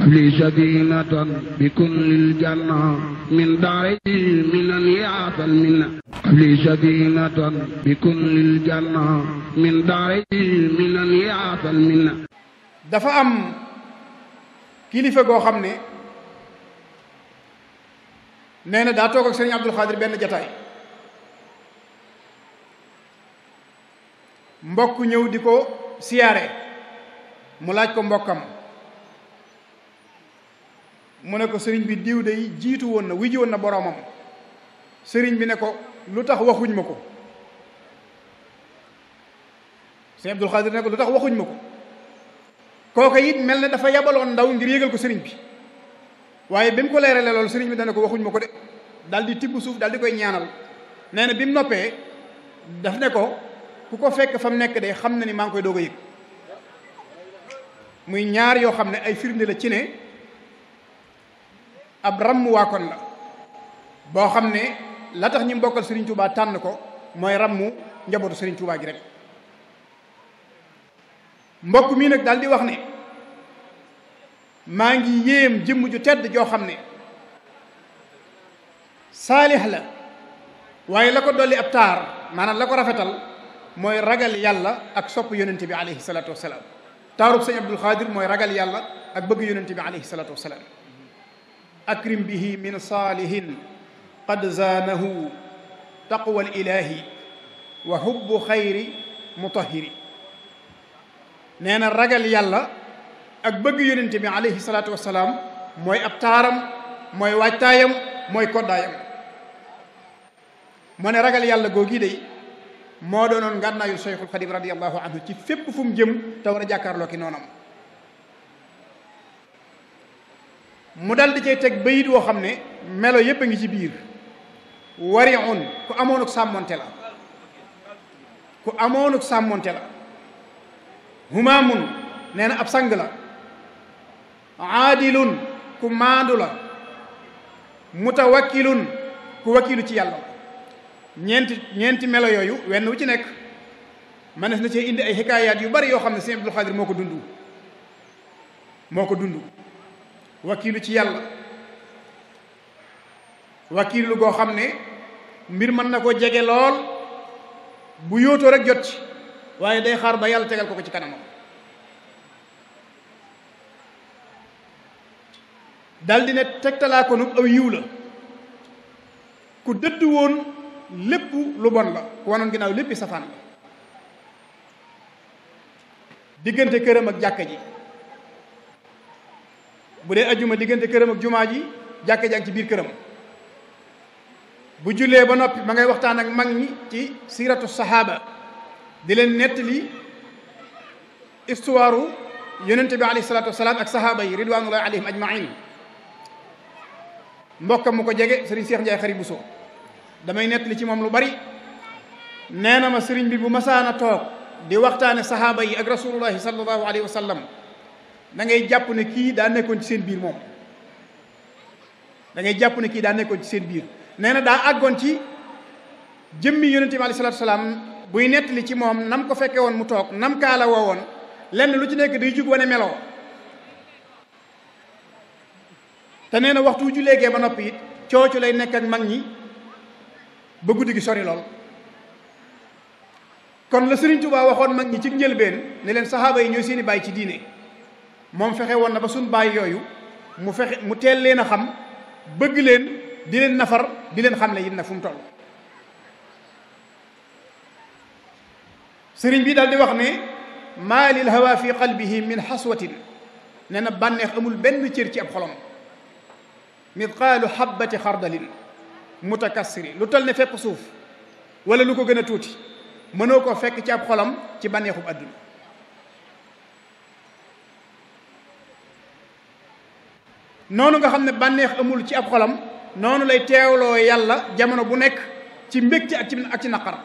li sadinatan bi kullil janna min daari minan yaatal minna li sadinatan bi kullil janna min daari minan yaatal minna. dafa am kilifa goo xam ne nee na daa toog ak sëriñ Abdul Xaadir benn jataay mbokk ñëw di ko siyaare mu laaj ko mbokkam mu ne ko sëriñ bi diw day jiitu woon na wiji woon na boroomam. sëriñ bi ne ko lu tax waxuñ ma ko. sëriñ Abdul Xaadir ne ko lu tax waxuñ ma ko. kooka it mel ne dafa yabaloon ndaw ngir yégal ko sëriñ bi waaye bi mu ko leeralee loolu sëriñ bi dana ko waxuñ ma ko de daal di tibb suuf daal di koy ñaanal. nee na bi mu noppee daf ne ko ku ko fekk fa mu nekk de xam na ni maa ngi koy doog a yëg. muy ñaar yoo xam ne ay firnde la ci ne ab ramm waakon la boo xam ne la tax ñu mbokkal sëriñ Touba tànn ko mooy rammu njabootu sëriñ Touba gi rek. mbokk mii nag daal di wax ne maa ngi yéem jëmm ju tedd joo xam ne saalix la waaye la ko dolli ab taar maanaam la ko rafetal mooy ragal yàlla ak sopp yonente bi alayhi salaatu wasalaam. taarub sëñ Abdul Xaadir mooy ragal yàlla ak bëgg yonente bi alayhi salaatu wasalaam. akrim bihi min saalihin qad zaanahu taqwa al ilahi wa hubbu xayri mutahiri. nee na ragal yàlla ak bëgg yonente bi alayhi salaatu wasalaam mooy ab taaram mooy waajtaayam mooy koddaayam. moo ne ragal yàlla googi day moo doonoon ngànnaayul Cheikhul Xadim radiyallahu anhu ci fépp fu mu jëm te war a jàkkaarloo ki noonam. mu dal di cay teg bayit woo xam ne melo yépp a ngi ci biir. wariun ku amoonuk sàmmonte la ku amoonuk sàmmonte la. humaamun nee na ab sang la. aadilun ku maandu la. mutawakkilun ku wakkilu ci yàlla. ñeenti melo yooyu wenn wu ci nekk manes na cee indi ay xikaayaat yu bari yoo xam ne sëñ Abdul Xaadir moo ko dund wakkilu ci yàlla wakkilu goo xam ne mbir mën na koo jege lool bu yóotoo rek jot ci waaye day xaar ba yàlla tegal ko ci kanamam. daldi ne tegtalaa ko nub aw yiw la ku dëdd woon lépp lu bon la ku wanoon ginnaaw léppi safaan la. diggante këram ak jàkka ji bu dee ajjuma diggante këram ak jumaa ji jàkka ji ak ci biir këram. bu jullee ba noppi ma ngay waxtaan ak mag ñi ci siiratu sahaaba di leen nettali histoire yonente bi alayhi salaatu wasalaam ak sahaaba yi ridwanullahi alayhim ajmain. mbokkam mu ko jege sëriñ Cheikh Ndiaye Xari Bousso damay nettali ci moom lu bari. nee na ma sëriñ bi bu masaana toog di waxtaane sahaaba yi ak rasulullahi sallallahu alayhi wa sallam da ngay jàpp ne kii daa nekkoon ci seen biir moom. da ngay jàpp ne kii daa nekkoon ci seen biir. nee na daa àggoon ci jëmmi yonente bi alayhi salaatu wasalaam buy nettali ci moom nam ko fekke woon mu toog nam kaala woo woon lenn lu ci nekk day jug wane meloo. te nee na waxtu wu jullee gee ba noppi it coocu lay nekk ak mag ñi ba guddi gi sori lool. kon la Sëriñ Tuubaa waxoon mag ñi ci njëlbeen ne leen saxaaba yi ñooy seeni baay ci diine moom fexe woon na ba suñ baay yooyu mu teel leen a xam bëgg leen di leen nafar di leen xamle it nag fu mu toll. sëriñ bi daal di wax ne maa lil hawa fi qalbihi min xaswatin nee na bànneex amul benn cër ci ab xolom. midqaalu xabbati xardalin mutakassiri lu toll ne fépp suuf wala lu ko gën a tuuti mënoo koo fekk ci ab xolam ci bànneexub àdduna. noonu nga xam ne bànneex amul ci ab xolam noonu lay teewloo yàlla jamono bu nekk ci mbégte ak ci naqar.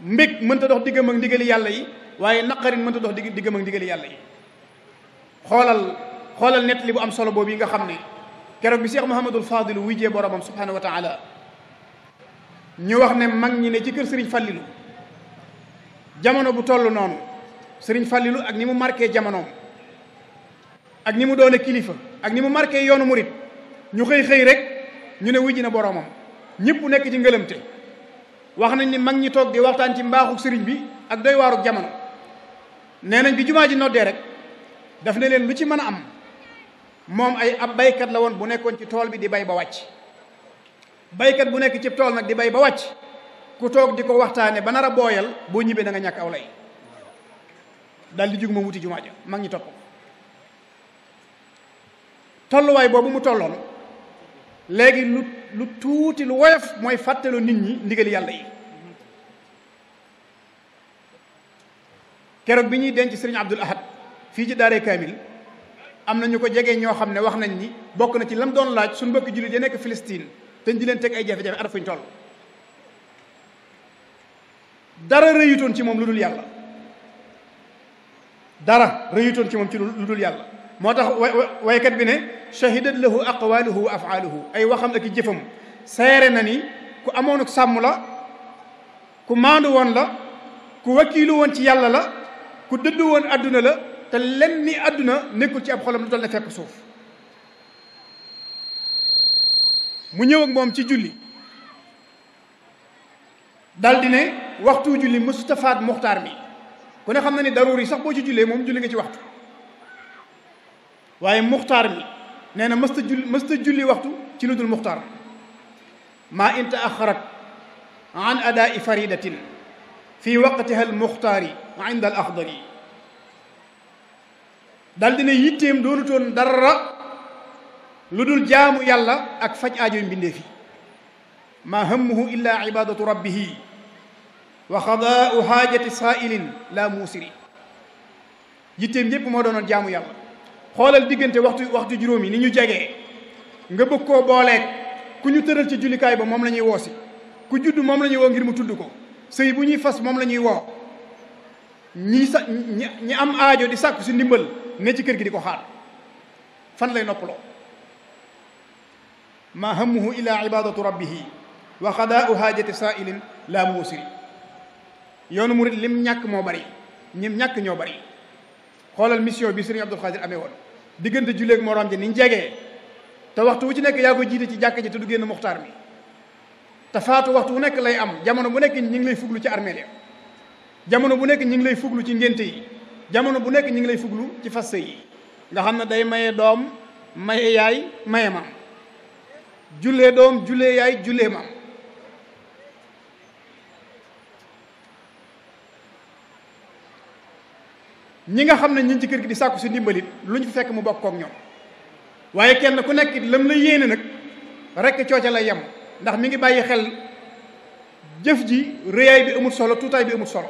mbég mënta dox diggam ak ndigali yàlla yi waaye naqarin mënta dox diggam ak ndigali yàlla yi. xoolal nett li bu am solo boobu yi nga xam ne keroog bi Cheikh Mouhamadul Fadil wujjee boromam subhanahu wa taala ñu wax ne mag ñi ne ci kër Serigne Fallilou jamono bu toll noonu Serigne Fallilou ak ni mu marqué jamonoom ak ni mu doone kilifa ak ni mu marqué yoonu murit ñu xëy rek ñu ne wujji na boroomam ñëpp nekk ci ngëlëmte. wax nañ ni mag ñi toog di waxtaan ci mbaaxu sëriñ bi ak doy waaruk jamono. nee nañ bi jumaa ji noddee rek daf ne leen lu ci mën a am moom ab baykat la woon bu nekkoon ci tool bi di bay ba wàcc. baykat bu nekk ci tool nag di bay ba wàcc ku toog di ko waxtaane ba nar a booyal boo ñibbee da nga ñàkk aw lay. dal di jug moom wuti jumaa ja mag ñi topp ko. tolluwaay boobu mu tolloon léegi lu tuuti lu woyof mooy fàttaloo nit ñi ndigali yàlla yi. keroog bi ñuy denc sëriñ Abdul Ahad fii ci daaree Kaamil am na ñu ko jege ñoo xam ne wax nañ ni bokk na ci lam doon laaj suñu mbokki jullit ya nekk Palestine te di leen teg ay jafe-jafe at fuñ toll. dara rëyutoon ci moom lu dul yàlla. dara rëyutoon ci moom ci lu dul yàlla. moo tax waykat bi ne shahidat lahu aqwaluhu wa afaaluhu ay waxam ak i jëfam seere na ni ku amoon ak sàmm la, ku maandu woon la, ku wakiilu woon ci yàlla la, ku dëddu woon adduna la, te lenn ni adduna nekkul ci ab xolam lu dal ne fekk suuf. mu ñëw ak moom ci julli daldi ne waxtu julli mustafaat muxtaar mi ku ne xam na ni daruuri sax boo ci jullee moom julli nga ci waxtu, waaye muxtaar mi nee na mësta julli waxtu ci lu dul muxtaar. maa in taaxarat an adaai faridatin fi waqtiha al muxtaari inda al axdari. daldi ne yitteem doonutoon dara lu dul jaamu yàlla ak faj aajoy mbindee fi. maa hammuhu illa ibadatu rabbihi wa xadaau haajati saailin la muusiri. yitteem yépp moo doonoon jaamu yàlla. xoolal diggante waxtu juróom yi ni ñu jegee nga bëgg koo booleeg ku ñu tëral ci jullikaay ba moom la ñuy woosi, ku judd moom la ñuy woo ngir mu tudd ko, sëy bu ñuy fas moom la ñuy woo, ñi am aajo di sàkku si ndimbal ne ci kër gi di ko xaar. fan lay noppaloo? ma hammuhu illa ibadatu rabbihi wa xadaau haajati saailin la muusiri. yoonu murit lim ñàkk moo bari, ñim ñàkk ñoo bari. xoolal mission bi sëriñ Abdul Xaadir amee woon diggante julleeg moroom ji niñ jegee, te waxtu wu ci nekk yaa ko jiite ci jàkka ji te du génn muxtaar mi, te faatu waxtu wu nekk lay am. jamono bu nekk ñi ngi lay fuglu ci armeel ya, jamono bu nekk ñi ngi lay fuglu ci ngénte yi, jamono bu nekk ñi ngi lay fuglu ci fas yi nga xam ne day maye doom, maye yaay, maye maam, jullee doom, jullee yaay, jullee maam. ñi nga xam ne ñi ci kër gi di sàkku si ndimbalit lu ñu fi fekk mu bokk kook ñoom, waaye kenn ku nekk lam la yéene nag rekk cooca lay yem, ndax mi ngi bàyyi xel jëf ji rëyaay bi amul solo, tuutaay bi amul solo,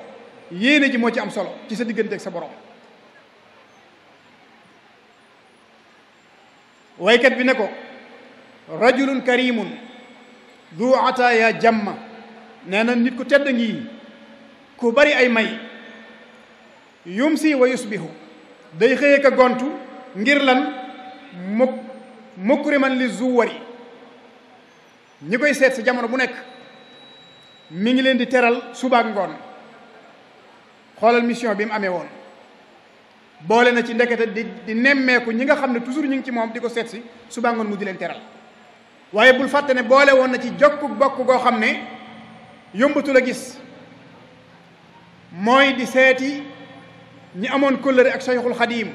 yéene ji moo ci am solo ci sa diggante ak sa borom. waykat bi ne ko rajulun karimun du ataaya jamma. nee na nit ku tedd ngi ku bari ay may, yumsi wa yusbihu day xëye ka gontu ngir lan mukriman li zuwari. ñi koy seet si jamono bu nekk mi ngi leen di teral suba ak ngoon. xoolal mission bi mu amee woon, boole na ci ndekete di nemmeeku ñi nga xam ne toujours ñu ngi ci moom di ko seet si suba ak ngoon mu di leen teral. waaye bul fàtte ne boole woon na ci jokku bokk goo xam ne yombatul a gis, mooy di seeti ñi amoon kóllëre ak Sayxul Xadiim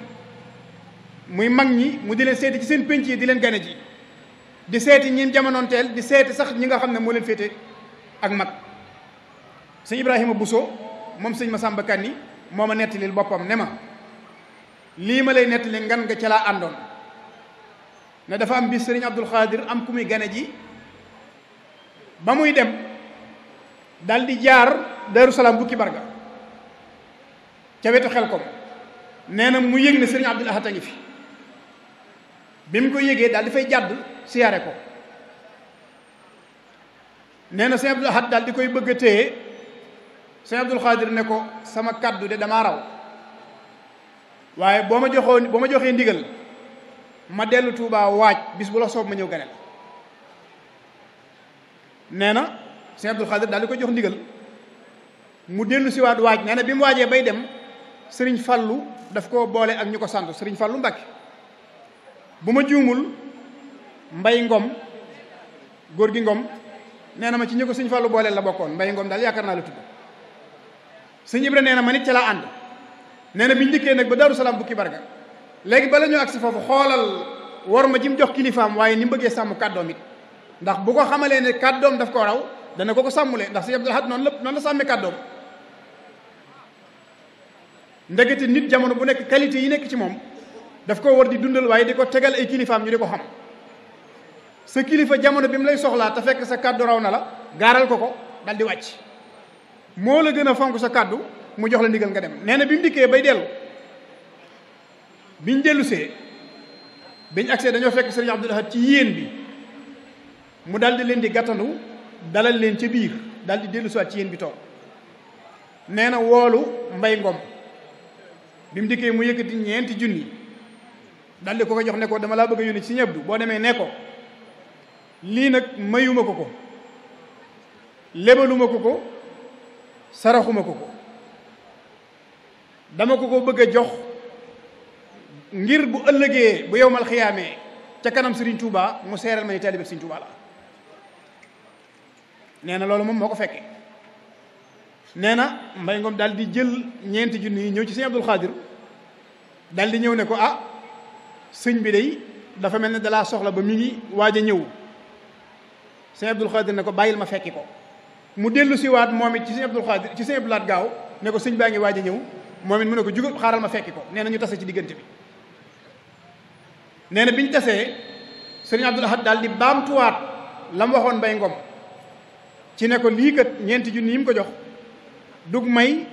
muy mag ñi, mu di leen seeti ci seen pénc yi di leen gane ji, di seeti ñi jamonoonteel, di seeti sax ñi nga xam ne moo leen féete ak mag. sëñ Ibrahima Bousso moom sëñ Masamba Kanni moo ma nettalil boppam ne ma lii ma lay nettali ngan nga ca laa àndoon. ne dafa am bis sëriñ Abdul Xaadir am ku muy gane ji, ba muy dem dal di jaar Daaru Salaam bukki barga ca wetu Xelkom. nee na mu yëg ne sëriñ Abdul Ahad a ngi fi. bi mu ko yëgee daal di fay jàdd siyaare ko. nee na sëriñ Abdul Ahad daal di koy bëgg a téye. sëriñ Abdul Xaadir ne ko sama kaddu de damaa raw, waaye boo ma joxee ndigal ma dellu Tuubaa waaj bis bu la soob ma ñëw ganel. nee na sëriñ Abdul Xaadir daal di koy jox ndigal mu dellu si waat waaj. nee na bi mu waajee bay dem sëriñ Fallu daf koo boole ak ñu ko sant sëriñ Fallu Mbàkke bu ma juumul Mbay Ngom góor gi Ngom nee na ma ci ñi ko sëñ Fallu booleel la bokkoon Mbay Ngom daal yaakaar naa la tudd sëñ Ibra nee na ma nit ca laa ànd nee na biñu dikkee nag ba Daaru Salaam bukki barga léegi bala ñoo agsi foofu xoolal war ma ji mu jox kilifaam waaye ni mu bëggee sàmm kàddoom it ndax bu ko xamalee ne kàddoom daf ko raw dana ko sàmmulee ndax sëñ Abdul Ahad noonu la sàmmee kàddoom ndegete nit jamono bu nekk qualité yi nekk ci moom daf ko war di dundal waaye di ko tegal ay kilifaam ñu di ko xam sa kilifa jamono bi mu lay soxlaa te fekk sa kàddu raw na la gaaral ko dal di wàcc moo la gën a fonk sa kàddu mu jox la ndigal nga dem nee na bi mu dikkee bay dellu biñ dellusee biñ agsee dañoo fekk sëriñ Abdul Ahad ci yéen bi mu dal di leen di gàttandu dalal leen ca biir dal di dellusiwaat ci yéen bi toog nee na woolu Mbay Ngom bi mu dikkee mu yëkkati 4 junni dal di ko jox ne ko dama laa bëgg a yónni ci Sëriñ Abdu boo demee ne ko lii nag mayuma ko lebaluma ko saraxuma ko dama ko bëgg a jox ngir bu ëllëgee bu yowmal xiyaamee ca kanam Serigne Touba mu seeral ma ni taalibe Serigne Touba la nee na loolu moom moo ko fekkee nee na Mbay Ngom daal di jël 4 junni yi ñëw ci Serigne Abdul Xaadir daal di ñëw ne ko ah sëñ bi day dafa mel ne dalaa soxla ba mi ngi waaj a ñëw Serigne Abdul Xaadir ne ko bàyyil ma fekki ko mu dellu siwaat moom it ci Serigne Abdul Xaadir ci Serigne Abdul Ahad gaaw ne ko sëñ baa ngi waaj a ñëw moom it mu ne ko jugal xaaral ma fekki ko nee na ñu tase ci diggante bi nee na bi ñu tasee Serigne Abdul Ahad daal di baamtuwaat la mu waxoon Mbay Ngom ci ne ko lii kat 4 junni yi mu ko jox du may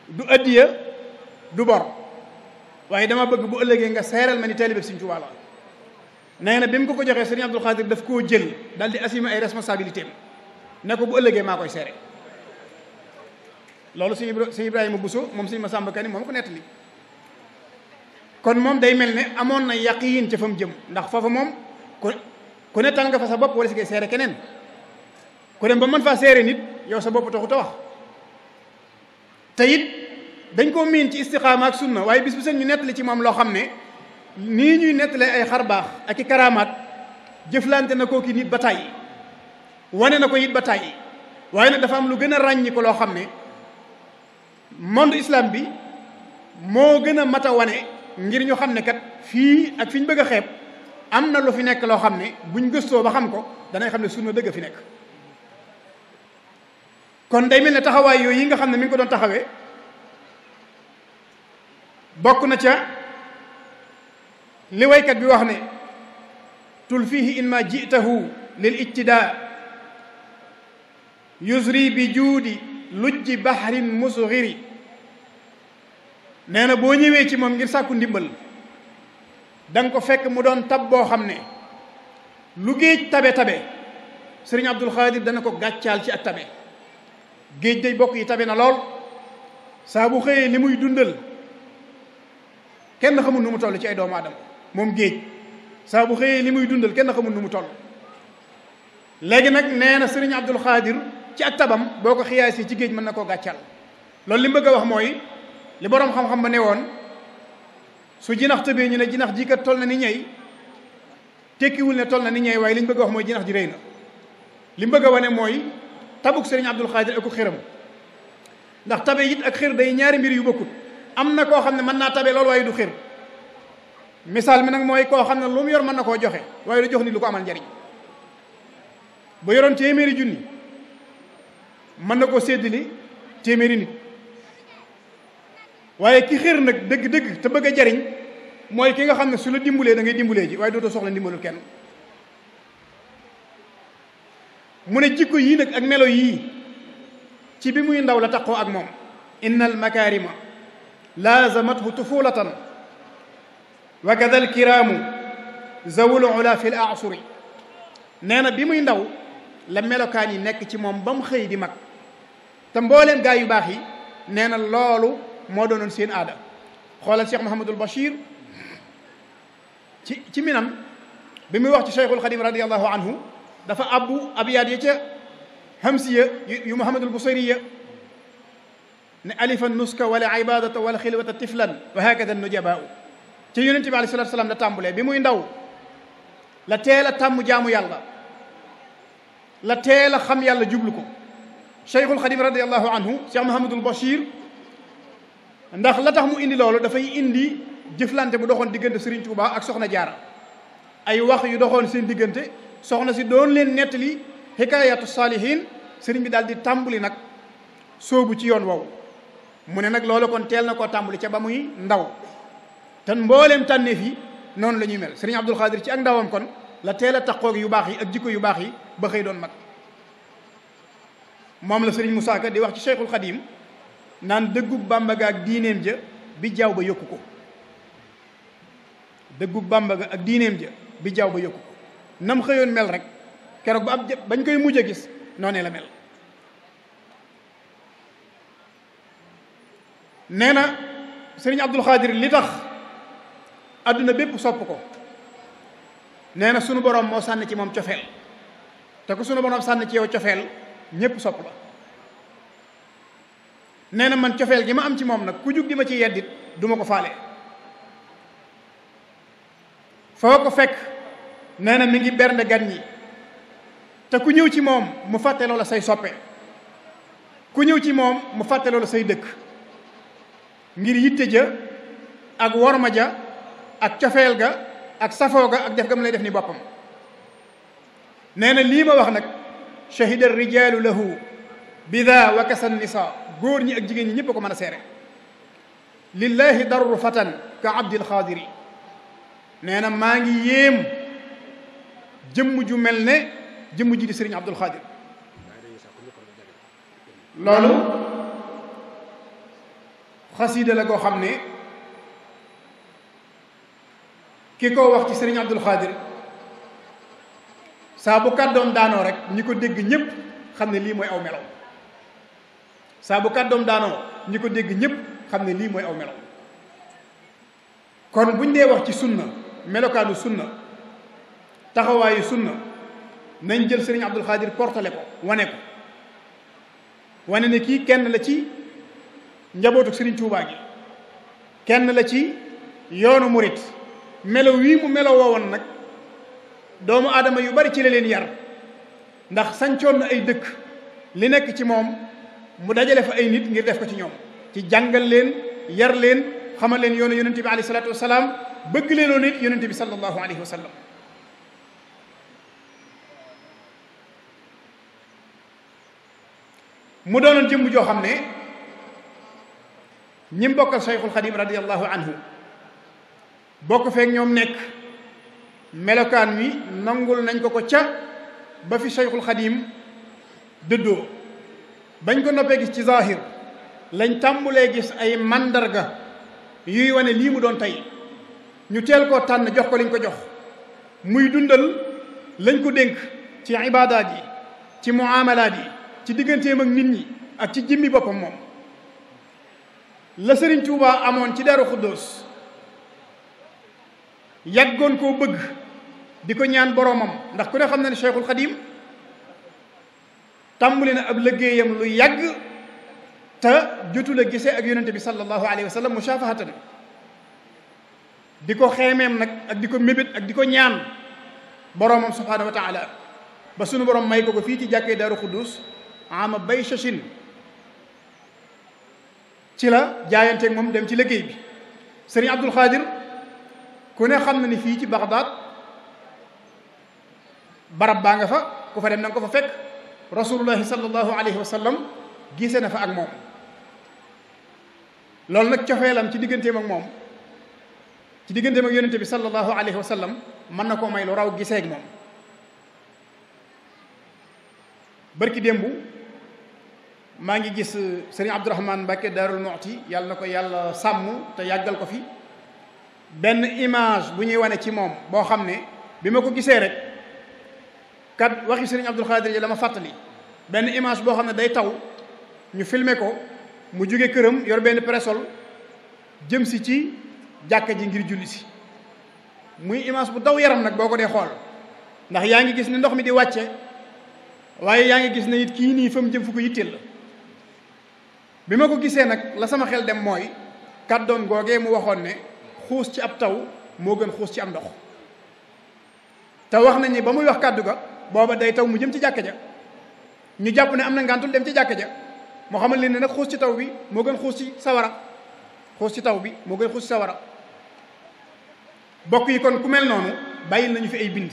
du addiya du bor waaye dama bëgg bu ëllëgee nga seeral ma ni taalibe Sëriñ Tuubaa la nee na bi mu ko joxee Serigne Abdul Xaadir daf koo jël daal di assumer ay responsabilités am ne ko bu ëllëgee maa koy seere loolu sëñ Ibrahima Bousso moom sëñ Masamba Kanni moom ko nettali kon moom day mel ne amoon na yaqiin ca fa mu jëm ndax foofa moom ku ne tal nga fa sa bopp wala si ngay seere keneen ku dem ba mën faa seere nit yow sa bopp taxu ta wax te it dañ koo miin ci istiqaama ak sunna waaye bis bu seen ñu nettali ci moom loo xam ne nii ñuy nettalee ay xar baax ak i karaamaat jëflante na koo ki nit ba tàyyi wane na ko it ba tàyyi waaye nag dafa am lu gën a ràññi ko loo xam ne monde islam bi moo gën a mat a wane ngir ñu xam ne kat fii ak fi ñu bëgg a xeeb am na lu fi nekk loo xam ne buñ gëstoo ba xam ko danay xam ne sunna dëgg fi nekk kon day mel ne taxawaay yooyu yi nga xam ne mi ngi ko doon taxawee bokk na ca li waykat bi wax ne tul fiihi in ma jitahu lil ijtidaa yusri bi juudi lujji bahrin musghiri nee na boo ñëwee ci moom ngir sàkku ndimbal da nga ko fekk mu doon tab boo xam ne lu géej tabe Sëriñ Abdul Xaadir dana ko gàccaal ci ak tabe géej day bokk yi tabe na lool saa bu xëyee li muy dundal kenn xamul nu mu toll ci ay doomu aadama moom géej saa bu xëyee li muy dundal kenn xamul nu mu toll léegi nag nee na Sëriñ Abdul Xaadir ci ak tabam boo ko xiyaasee ci géej mën na koo gàccal loolu li mu bëgg a wax mooy li boroom xam-xam ba ne woon su jinax tëbee ñu ne jinax ji kat toll na ni ñey tekkiwul ne toll na ni ñey waaye li ñu bëgg a wax mooy jinax ji rëy na li mu bëgg a wane mooy tabuk Sëriñ Abdul Xaadir ak xiram ndax tabe it ak xir day ñaari mbir yu bokkut am na koo xam ne mën naa tabe loolu waaye du xir misaal mi nag mooy koo xam ne lu mu yor mën na koo joxe waaye du jox nit lu ko amal njariñ bu yoroon téeméeri junni mën na koo séddali téeméeri nit waaye ki xir nag dëgg-dëgg te bëgg a jariñ mooy ki nga xam ne su la dimbulee da ngay dimbulee ji waaye dootoo soxla ndimbalul kenn mu ne jikko yii nag ak melo yii ci bi muy ndaw la taqoo ak moom inna al makarima laazamathu tufulatan wa kada al kiraamu zawul ula fi l asuri nee na bi muy ndaw la melokaan yi nekk ci moom ba mu xëy di mag te mbooleem gaa yu baax yi nee na loolu moo doonoon seen aada xoolal Cheikh Mouhamadul Bachir ci minam bi muy wax ci Cheikhul Xadim radiallahu anhu dafa abbu abiyaat ya ca hamsiya yu Mouhamadul Busayriya ne alifan nuska wala ibadata wala xilwata tiflan wa hakada nujabaau ci yonente bi alayhi salaatu salaam la tàmbulee. bi muy ndaw la teel a tàmm jaamu yàlla, la teel a xam yàlla jublu ko. Cheikhul Xadim radiallahu anhu, Cheikh Mahamadul Bachir, ndax la tax mu indi loolu dafay indi jëflante bu doxoon diggante Serigne Touba ak Soxna Jaara, ay wax yu doxoon seen diggante, soxna si doon leen nettali hikaayatu saalihiin. sëriñ bi daal di tàmbuli nag sóobu ci yoon woowu. mu ne nag loolu kon teel na koo tàmbuli ca ba muy ndaw, te mbooleem tànneef yi noonu la ñuy mel. sëriñ Abdul Xaadir ci ak ndawam kon la teel a taqoog yu baax yi ak jikko yu baax yi ba xëy doon mag. moom la sëriñ Musaa Ka di wax ci Cheikhul Xadim naan dëggug Bàmba ga ak diineem ja bi jaaw ba yokku ko. dëggug Bàmba ga ak diineem ja bi jaaw ba yokku ko. nam xëyoon mel rek keroog ba ab bañ koy mujj a gis noonee la mel. nee na sëriñ Abdul Xaadir li tax adduna bépp sopp ko, nee na sunu borom moo sànni ci moom cofeel, te ku sunu borom sànni ci yow cofeel ñépp sopp la. nee na man cofeel gi ma am ci moom nag ku jug di ma ci yeddit du ma ko faale. foo ko fekk nee na mi ngi bernde gan ñi, te ku ñëw ci moom mu fàtte loola say soppe, ku ñëw ci moom mu fàtte loola say dëkk, ngir yitte ja ak worma ja ak cofeel ga ak safoo ga ak def ga mu lay def ni boppam. nee na lii ma wax nag shahida rijaalu lahu bida wa kasa nisa, góor ñi ak jigéen ñi ñëpp a ko mën a seere. lillahi darru fatan ka abdil xaadiri. nee na maa ngi yéem jëmm ju mel ne jëmm ji di sëriñ Abdul Xaadir. loolu xasiida la goo xam ne ki ko wax ci sëriñ Abdul Xaadir saa bu kàddoom daanoo rek ñi ko dégg ñëpp xam ne lii mooy aw melaw. saa bu kàddoom daanoo ñi ko dégg ñëpp xam ne lii mooy aw melaw. kon buñ dee wax ci sunna, melokaanu sunna, taxawaayu sunna, nañ jël sëriñ Abdul Xaadir portale ko wane ko, wane ne kii kenn la ci njabootu sëriñ Tuubaa gi, kenn la ci yoonu murit. melo wii mu melo woowoon nag doomu aadama yu bari ci la leen yar, ndax sancoon na ay dëkk. li nekk ci moom mu dajale fa ay nit ngir def ko ci ñoom, ci jàngal leen, yar leen, xamal leen yoonu yonente bi alayhi salaatu wasalaam, bëgg leenoo nit yonente bi sallallahu alayhi wa sallam. mu doonoon jëmm joo xam ne ñi bokkal Cheikhul Xadim radiyallahu anhu bokk feek ñoom nekk, melokaan wi nangul nañ ko ca ba fi Cheikhul Xadim dëddoo. bañ ko noppee gis ci zahir lañ tàmbulee gis ay mandarga yuy wane lii mu doon tey. ñu teel koo tànn jox ko liñ ko jox, muy dundal lañ ko dénk ci ibaadaat yi, ci muamalaat yi, ci digganteem ak nit ñi ak ci jëmmi boppam moom. la Sëriñ Tuubaa amoon ci Daaru Xuddoos yàggoon koo bëgg di ko ñaan boroomam, ndax ku ne xam na ne Cheikhul Xadim tàmbali na ab liggéeyam lu yàgg te jotul a gisee ak yonente bi sallallahu alayhi wa sallam mushafahatan. di ko xeemeem nag ak di ko mébét ak di ko ñaan boroomam subhaanahu wa taala, ba sunu borom may ko fii ci jàkkee Daaru Xuddus ama bay shashin ci la jaayanteeg moom dem ci liggéey bi. sëriñ Abdul Xaadir ku ne xam na ni fii ci Bagdad barab baa nga fa, ku fa dem na nga ko fa fekk. rasulullahi sallallahu alayhi wa sallam gisee na fa ak moom. loolu nag cofeelam ci digganteem ak moom, ci digganteem ak yonente bi sallallahu alayhi wa sallam mën na koo may lu raw gisee ak moom. barki démb maa ngi gis sëriñ Abdourahman Mbacke Daarul Muxti, yàlla na ko yàlla sàmm te yàggal ko fi, benn image bu ñuy wane ci moom boo xam ne bi ma ko gisee rek kat waxi sëriñ Abdul Xaadir yi dama fàttali. benn image boo xam ne day taw ñu filmer ko mu jóge këram yor benn parasol jëm si ci jàkka ji ngir julli si. muy image bu daw yaram nag boo ko dee xool, ndax yaa ngi gis ni ndox mi di wàcce, waaye yaa ngi gis ne it kii nii fa mu jëm fu ko yitteel la. bi ma ko gisee nag la sama xel dem mooy kàddoom googee mu waxoon ne xuus ci ab taw moo gën xuus ci am ndox. te wax nañ ni ba muy wax kàddu ga booba day taw mu jëm ci jàkka ja ñu jàpp ne am na ngàntul dem ci jàkka ja moo xamal leen ne nag xuus ci taw bi moo gën xuus ci sawara xuus ci taw bi moo gën xuus ci sawara. bokk yi kon ku mel noonu bàyyil nañu fi ay bind.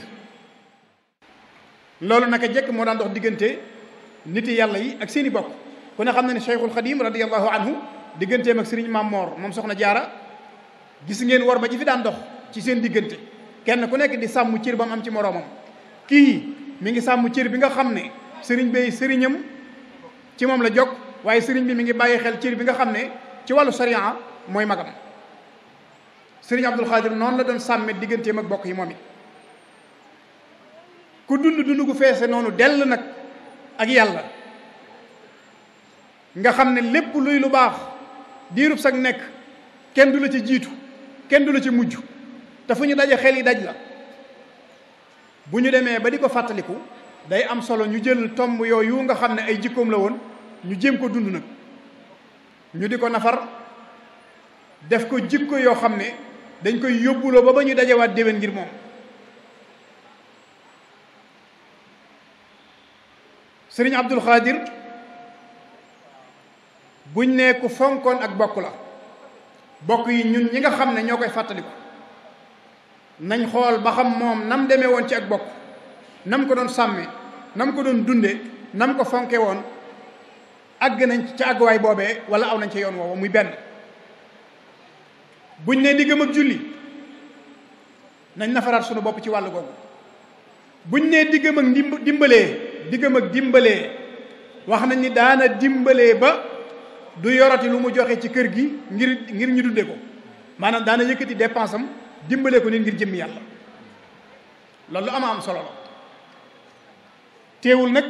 loolu naka jekk moo daan dox diggante nit yàlla yi ak seeni bokk. ku ne xam na ne Cheikhul Xadim radiyallahu anhu digganteem ak Sëriñ Maam Moor moom soxna Jaara gis ngeen war ba ji fi daan dox ci seen diggante kenn ku nekk di sàmm cër ba mu am ci moroomam. kii mi ngi sàmm cër bi nga xam ne sëriñ bay sëriñam ci moom la jokk waaye sëriñ bi mi ngi bàyyi xel cër bi nga xam ne ci wàllu sariya mooy magam. Sëriñ Abdul Xaadir noonu la doon sàmme digganteem ak bokk yi moom it ku dund gu feese noonu dell nag ak yàlla nga xam ne lépp luy lu baax diirub sag nekk kenn du la ci jiitu kenn du la ci mujj te fu ñu daje xel yi daj la. bu ñu demee ba di ko fàttaliku day am solo ñu jël tomb yooyu nga xam ne ay jikkoom la woon ñu jéem ko dund nag ñu di ko nafar def ko jikko yoo xam ne dañ koy yóbbuloo ba ñu dajewaat déwén ngir moom. Sëriñ Abdul Xaadir buñ ne ku fonkoon ak bokk la. bokk yi ñun ñi nga xam ne ñoo koy fàttaliku nañ xool ba xam moom nam demee woon ci ak bokk nam ko doon sàmme nam ko doon dunde nam ko fonke woon àgg nañ ca àgguwaay boobee wala aw nañ ca yoon woowu muy benn. buñ ne diggam ak julli nañ nafaraat sunu bopp ci wàllu googu. buñ ne diggam ak dimbalee wax nañ ni daana dimbalee ba du yorati lu mu joxe ci kër gi ngir ñu dunde ko maanaam daana yëkkati dépense am dimbalee ko nit ngir jëmmi yàlla. loolu ama am solo la. teewul nag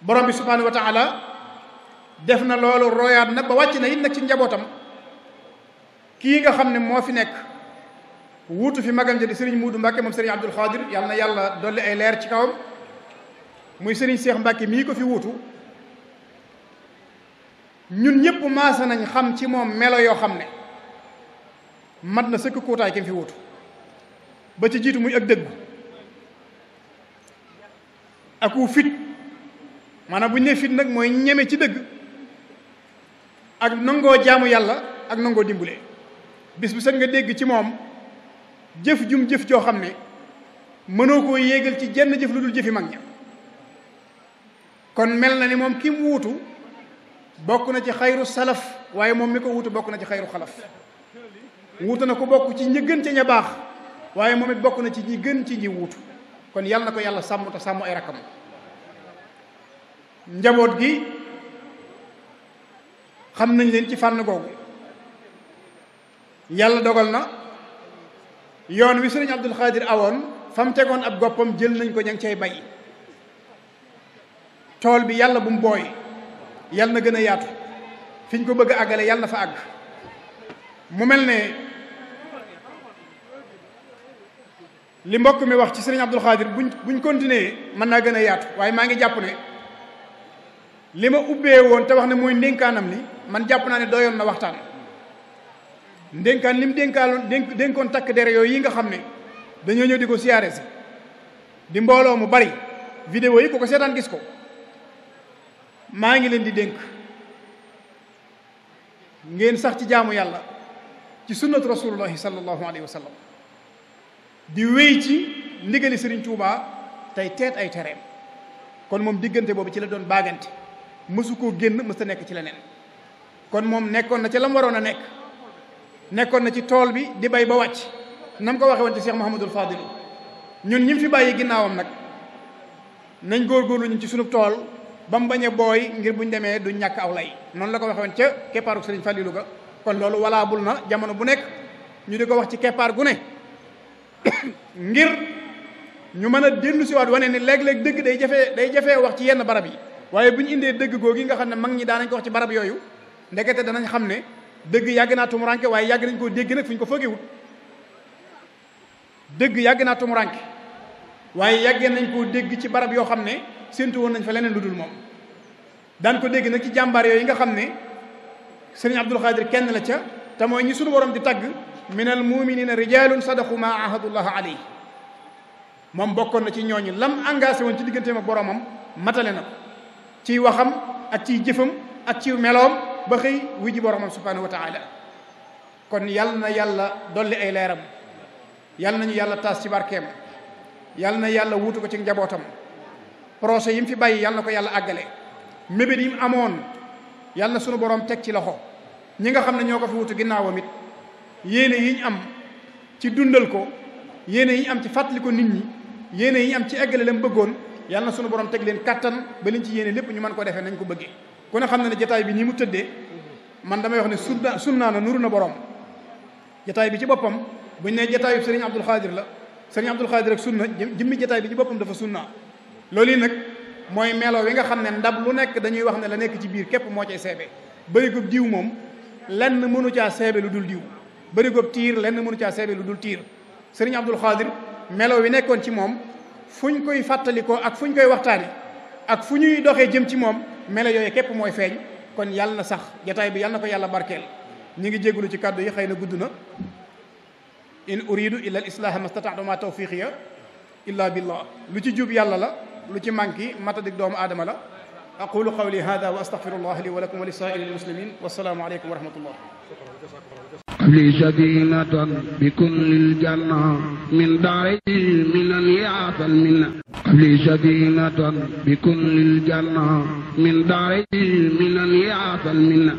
borom bi subhaanahu wa taala def na loolu royaat na ba wàcc na it nag ci njabootam kii nga xam ne moo fi nekk wuutu fi magam ja di Serigne Muudu Mbàkke moom Serigne Abdul Xaadir yàlla na yàlla dolli ay leer ci kawam muy Serigne Cheikh Mbàkke mii ko fi wuutu. ñun ñëpp maasa nañ xam ci moom melo yoo xam ne mat na sëkk kuutaay ki fi wuutu ba ci jiitu muy ak dëggu ak wu fit maanaam bu ñu nee fit nag mooy ñeme ci dëgg ak nangoo jaamu yàlla ak nangoo dimbule. bis bu set nga dégg ci moom jëf jëf joo xam ne mënoo koo yéegal ci jenn jëf lu dul jëfi mag ña. kon mel na ni moom ki mu wuutu bokk na ci xayru salaf waaye moom mi ko wuutu bokk na ci xayru xalaf. wuutu na ko bokk ci ñi gën ca ña baax waaye moom it bokk na ci ñi gën ci ñi wuutu. kon yàlla na ko yàlla sàmm te sàmm ay rakkam. njaboot gi xam nañ leen ci fànn googu yàlla dogal na yoon wi sëriñ Abdul Xaadir awoon fa mu tegoon ab goppam jël nañ ko ña ngi cay bay. tool bi yàlla bu mu booy yàlla na gën a yaatu fi ñu ko bëgg a àggale yàlla na fa àgg. mu mel ne li mbokk mi wax ci sëriñ Abdul Xaadir buñ continuer mën naa gën a yaatu waaye maa ngi jàpp ne li ma ubbee woon te wax ne mooy ndénkaanam li man jàpp naa ne doyoon na waxtaan. ndénkaan li mu dénkoon takk dere yooyu yi nga xam ne dañoo ñëw di ko siyaare si di mbooloo mu bari vidéo yi ku ko seetaan gis ko. maa ngi leen di dénk ngeen sax ci jaamu yàlla ci sunnatu rasulullahi sallallahu alayhi wa sallam di wéy ci ndigali Sëriñ Tuubaa tey teet ay tereem. kon moom diggante boobu ci la doon baagante mësu koo génn mës ta nekk ci leneen. kon moom nekkoon na ci la mu waroon a nekkoon na ci tool bi di bay ba wàcc nam ko waxe woon ci Cheikh Mouhamadul Fadil ñun ñi fi bàyyi ginnaawam nag nañ góorgóorlu ñu ci sunu tool ba mu bañ a booy ngir buñ demee du ñàkk aw lay. noonu la ko waxe woon ca keppaaru Sëriñ Falilu ga. kon loolu walaabul na jamono bu nekk ñu di ko wax ci keppaar gu ne ngir ñu mën a dellu siwaat wane ni léeg-léeg dëgg day jafee wax ci yenn barab yi waaye bu ñu indee dëgg googi nga xam ne mag ñi daanañ ko wax ci barab yooyu ndekete danañ xam ne dëgg yàgg naa tumuranke waaye yàgg nañ koo dégg nag fu ñu ko foogewut. dëgg yàgg naa tumuranke waaye yàggee nañ koo dégg ci barab yoo xam ne séntu woon nañ fa leneen lu dul moom. daan ko dégg nag ci jàmbaar yooyu nga xam ne Sëriñ Abdul Xaadir kenn la ca te mooy ñi sunu borom di tagg minal muminina rijalun sadaqu ma ahadullah alayhi moom bokkoon na ci ñooñu lam engagé woon ci digganteem ak boromam matale na ko ciy waxam ak ciy jëfam ak ci meloom ba xëy wu ji boromam subhanahu wa taala kon yal na yàlla dolli ay leeram yal nañu yàlla taas ci barkeem yal na yàlla wuutu ko ci njabootam projet yi mu fi bàyyi yal na ko yàlla àggale mébét yi mu amoon yal na sunu borom teg ci loxo ñi nga xam ne ñoo ko fi wutu ginnaawam it yéene yi ñu am ci dundal ko yéene yi ñu am ci fàttali ko nit ñi yéene yi ñu am ci eggale lam bëggoon yal na sunu borom teg leen kattan ba liñ ci yéene lépp ñu mën ko defee nañ ko bëggee ku ne xam ne ne jataay bi nii mu tëddee man damay wax ne sunnaa na nuru na borom jataay bi ci boppam buñ ne jataayu sëriñ Abdul Xaadir la sëriñ Abdul Xaadir ak sunna jëmmi jataay bi ci boppam dafa sunna loolu yi nag mooy melo wi nga xam ne ndab lu nekk dañuy wax ne la nekk ci biir képp moo cay seebe bërigub diw moom lenn mënu caa seebe lu dul diw bërigub tiir lenn mënu caa seebe lu dul tiir sëriñ Abdul Xaadir melo wi nekkoon ci moom fuñ koy fàttalikoo ak fuñ koy waxtaani ak fu ñuy doxee jëm ci moom melo yooyu képp mooy feeñ kon yàlla na sax jataay bi yàlla na ko yàlla barkeel ñi ngi jégalu ci kàddu yi xëy na gudd na in uridu illa al islaha mastata'tu ma tawfiqiya illa billah lu ci jub yàlla la lu ci manki matadik doomu aadama la aqulu qawli hada wa astaghfirullah li wa lakum wa li sa'iril muslimin wassalaamu alaykum wa rahmatullah li sadinatan bi kullil janna min daari minan yaatal minna li sadinatan bi kullil janna min daari minan yaatal minna